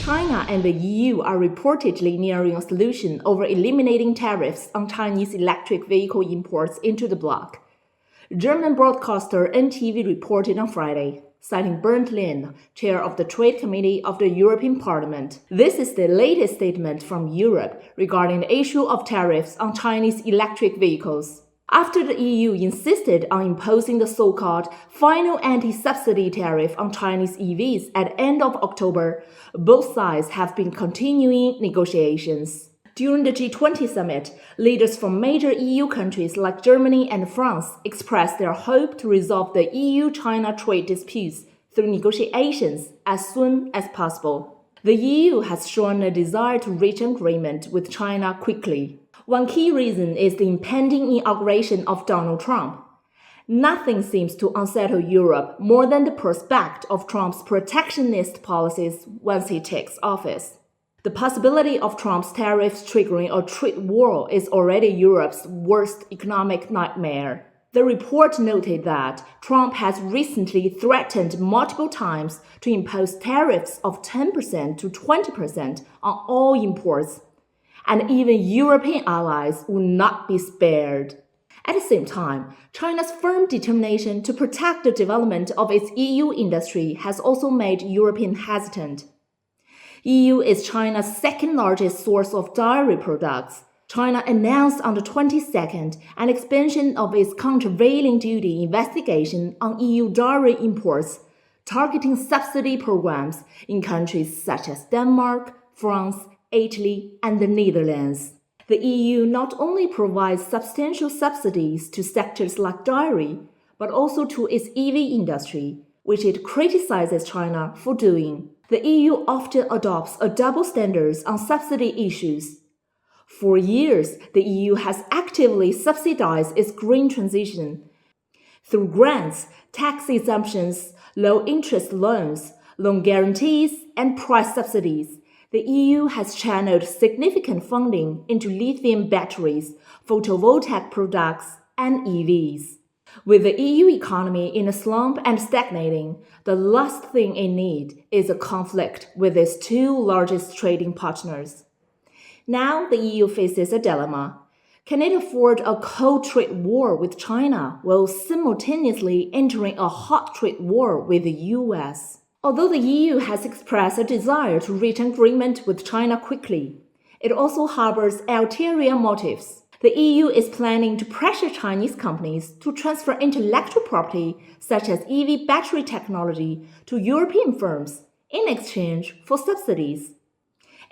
China and the EU are reportedly nearing a solution over eliminating tariffs on Chinese electric vehicle imports into the bloc. German broadcaster NTV reported on Friday, citing Bernd Lehn, chair of the Trade Committee of the European Parliament. This is the latest statement from Europe regarding the issue of tariffs on Chinese electric vehicles. After the EU insisted on imposing the so-called final anti-subsidy tariff on Chinese EVs at the end of October, both sides have been continuing negotiations. During the G20 summit, leaders from major EU countries like Germany and France expressed their hope to resolve the EU-China trade disputes through negotiations as soon as possible. The EU has shown a desire to reach agreement with China quickly. One key reason is the impending inauguration of Donald Trump. Nothing seems to unsettle Europe more than the prospect of Trump's protectionist policies once he takes office. The possibility of Trump's tariffs triggering a trade war is already Europe's worst economic nightmare. The report noted that Trump has recently threatened multiple times to impose tariffs of 10% to 20% on all imports, and even European allies will not be spared. At the same time, China's firm determination to protect the development of its EU industry has also made Europeans hesitant. EU is China's second-largest source of dairy products. China announced on the 22nd an expansion of its countervailing duty investigation on EU dairy imports, targeting subsidy programs in countries such as Denmark, France, Italy, and the Netherlands. The EU not only provides substantial subsidies to sectors like dairy, but also to its EV industry, which it criticizes China for doing. The EU often adopts a double standards on subsidy issues. For years, the EU has actively subsidized its green transition through grants, tax exemptions, low-interest loans, loan guarantees, and price subsidies. The EU has channeled significant funding into lithium batteries, photovoltaic products, and EVs. With the EU economy in a slump and stagnating, the last thing it needs is a conflict with its two largest trading partners. Now the EU faces a dilemma. Can it afford a cold trade war with China while simultaneously entering a hot trade war with the US? Although the EU has expressed a desire to reach agreement with China quickly, it also harbors ulterior motives. The EU is planning to pressure Chinese companies to transfer intellectual property such as EV battery technology to European firms in exchange for subsidies.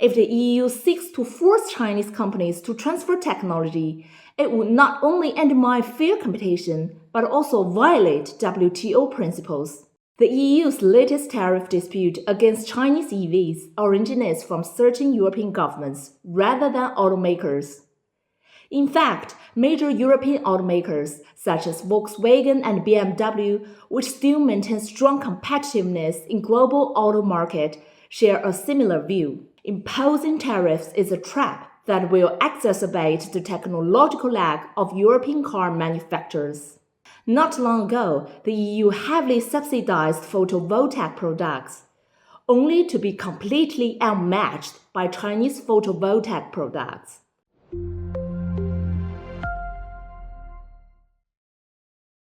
If the EU seeks to force Chinese companies to transfer technology, it would not only undermine fair competition but also violate WTO principles. The EU's latest tariff dispute against Chinese EVs originates from certain European governments rather than automakers. In fact, major European automakers such as Volkswagen and BMW, which still maintain strong competitiveness in global auto market, share a similar view. Imposing tariffs is a trap that will exacerbate the technological lag of European car manufacturers. Not long ago, the EU heavily subsidized photovoltaic products, only to be completely outmatched by Chinese photovoltaic products.